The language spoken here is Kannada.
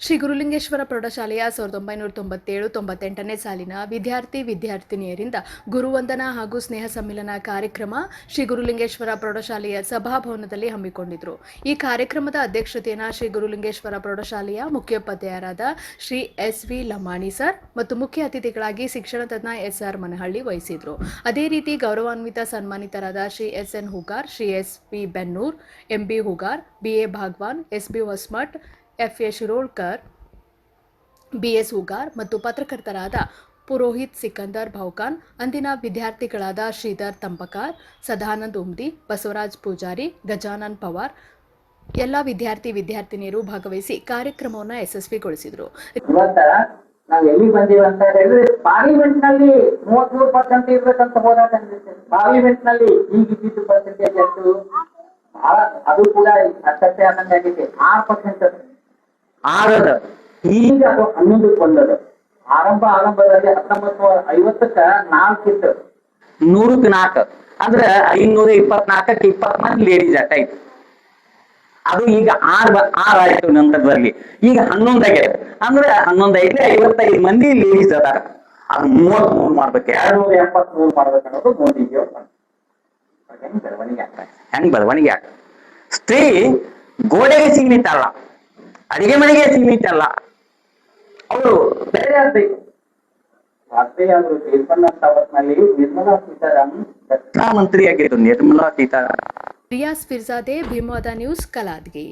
ಶ್ರೀ ಗುರುಲಿಂಗೇಶ್ವರ ಪ್ರೌಢಶಾಲೆಯ 1997-98ನೇ ಸಾಲಿನ ವಿದ್ಯಾರ್ಥಿನಿಯರಿಂದ ಗುರುವಂದನಾ ಹಾಗೂ ಸ್ನೇಹ ಸಮ್ಮಿಲನ ಕಾರ್ಯಕ್ರಮ ಶ್ರೀ ಗುರುಲಿಂಗೇಶ್ವರ ಪ್ರೌಢಶಾಲೆಯ ಸಭಾಭವನದಲ್ಲಿ ಹಮ್ಮಿಕೊಂಡಿದ್ರು. ಈ ಕಾರ್ಯಕ್ರಮದ ಅಧ್ಯಕ್ಷತೆಯನ್ನು ಶ್ರೀ ಗುರುಲಿಂಗೇಶ್ವರ ಪ್ರೌಢಶಾಲೆಯ ಮುಖ್ಯೋಪಾಧ್ಯಾಯರಾದ ಶ್ರೀ ಎಸ್.ವಿ. ಲಮಾಣಿ ಸರ್ ಮತ್ತು ಮುಖ್ಯ ಅತಿಥಿಗಳಾಗಿ ಶಿಕ್ಷಣ ತಜ್ಞ ಎಸ್.ಆರ್. ಮನಹಳ್ಳಿ ವಹಿಸಿದ್ರು. ಅದೇ ರೀತಿ ಗೌರವಾನ್ವಿತ ಸನ್ಮಾನಿತರಾದ Shri S N. Hugar, Shri S P. Bennur, M B. Hugar, B A. Bhagwan, S B. Hosmath, F A. Shirolkar, B S. Hugar ಮತ್ತು ಪತ್ರಕರ್ತರಾದ ಪುರೋಹಿತ್ ಸಿಕಂದರ್ ಭೌಕಾನ್, ಅಂದಿನ ವಿದ್ಯಾರ್ಥಿಗಳಾದ ಶ್ರೀಧರ್ ತಂಪಕಾರ್, ಸದಾನಂದ್ ಉಮ್ದಿ, ಬಸವರಾಜ್ ಪೂಜಾರಿ, ಗಜಾನನ್ ಪವಾರ್ ಎಲ್ಲ ವಿದ್ಯಾರ್ಥಿನಿಯರು ಭಾಗವಹಿಸಿ ಕಾರ್ಯಕ್ರಮವನ್ನು ಯಶಸ್ವಿಗೊಳಿಸಿದರು. ನಾವು ಎಲ್ಲಿ ಬಂದೀವಿ ಅಂತ ಹೇಳಿದ್ರೆ ಪಾರ್ಲಿಮೆಂಟ್ ನಲ್ಲಿ 33% ಇರ್ಬೇಕಂತ ಹೋರಾಟ ಪಾರ್ಲಿಮೆಂಟ್ ನಲ್ಲಿ ಈಗಿದ್ದು ಪರ್ಸೆಂಟೇಜ್ ಎಷ್ಟು ಬಹಳ ಅದು ಕೂಡ ಅಸತ್ಯ ಆದಂಗಾಗಿದೆ. 6% ಆರದ ಈಗ ಅದು 11 ಬಂದದ. ಆರಂಭದಲ್ಲಿ 1950ಕ್ಕ 4 ಇತ್ತು, 100ಕ್ಕೆ 4 ಅಂದ್ರೆ 524ಕ್ಕೆ 20 ಲೇಡೀಸ್ ಆಯ್ತು. ಅದು ಈಗ 6 ಆಯ್ತು ನಂತರದಲ್ಲಿ. ಈಗ 11 ಆಗಿದೆ ಅಂದ್ರೆ 11 ಐತೆ 55 ಮಂದಿ ಲೇಡೀಸ್ ಅದಾರ. ಅದು 33 ಮಾಡ್ಬೇಕು, 273 ಮಾಡ್ಬೇಕು ಅನ್ನೋದು ಮೋದಿಗೆ ಹೆಂಗ್ ಬೆಳವಣಿಗೆ ಆಗ್ತದೆ. ಸ್ತ್ರೀ ಗೋಡೆಗೆ ಸೀಮಿತ ಅಲ್ಲ, ಅಡಿಗೆ ಮನೆಗೆ ಸೀಮಿತ ಅಲ್ಲ, ಅವರು ಬೇರೆ ಆಗ್ಬೇಕು. ಅವರು ತೀರ್ಪನ್ನ ಅವತ್ನಲ್ಲಿ ನಿರ್ಮಲಾ ಸೀತಾರಾಮನ್ ರಕ್ಷಣಾ ಮಂತ್ರಿ ಆಗಿದ್ದು. ನಿರ್ಮಲಾ ಸೀತಾರಾಮನ್. ರಿಯಾಸ್ ಫಿರ್ಜಾದೆ, ಭೀಮವಾದ ನ್ಯೂಸ್, ಕಲಾದಗಿ.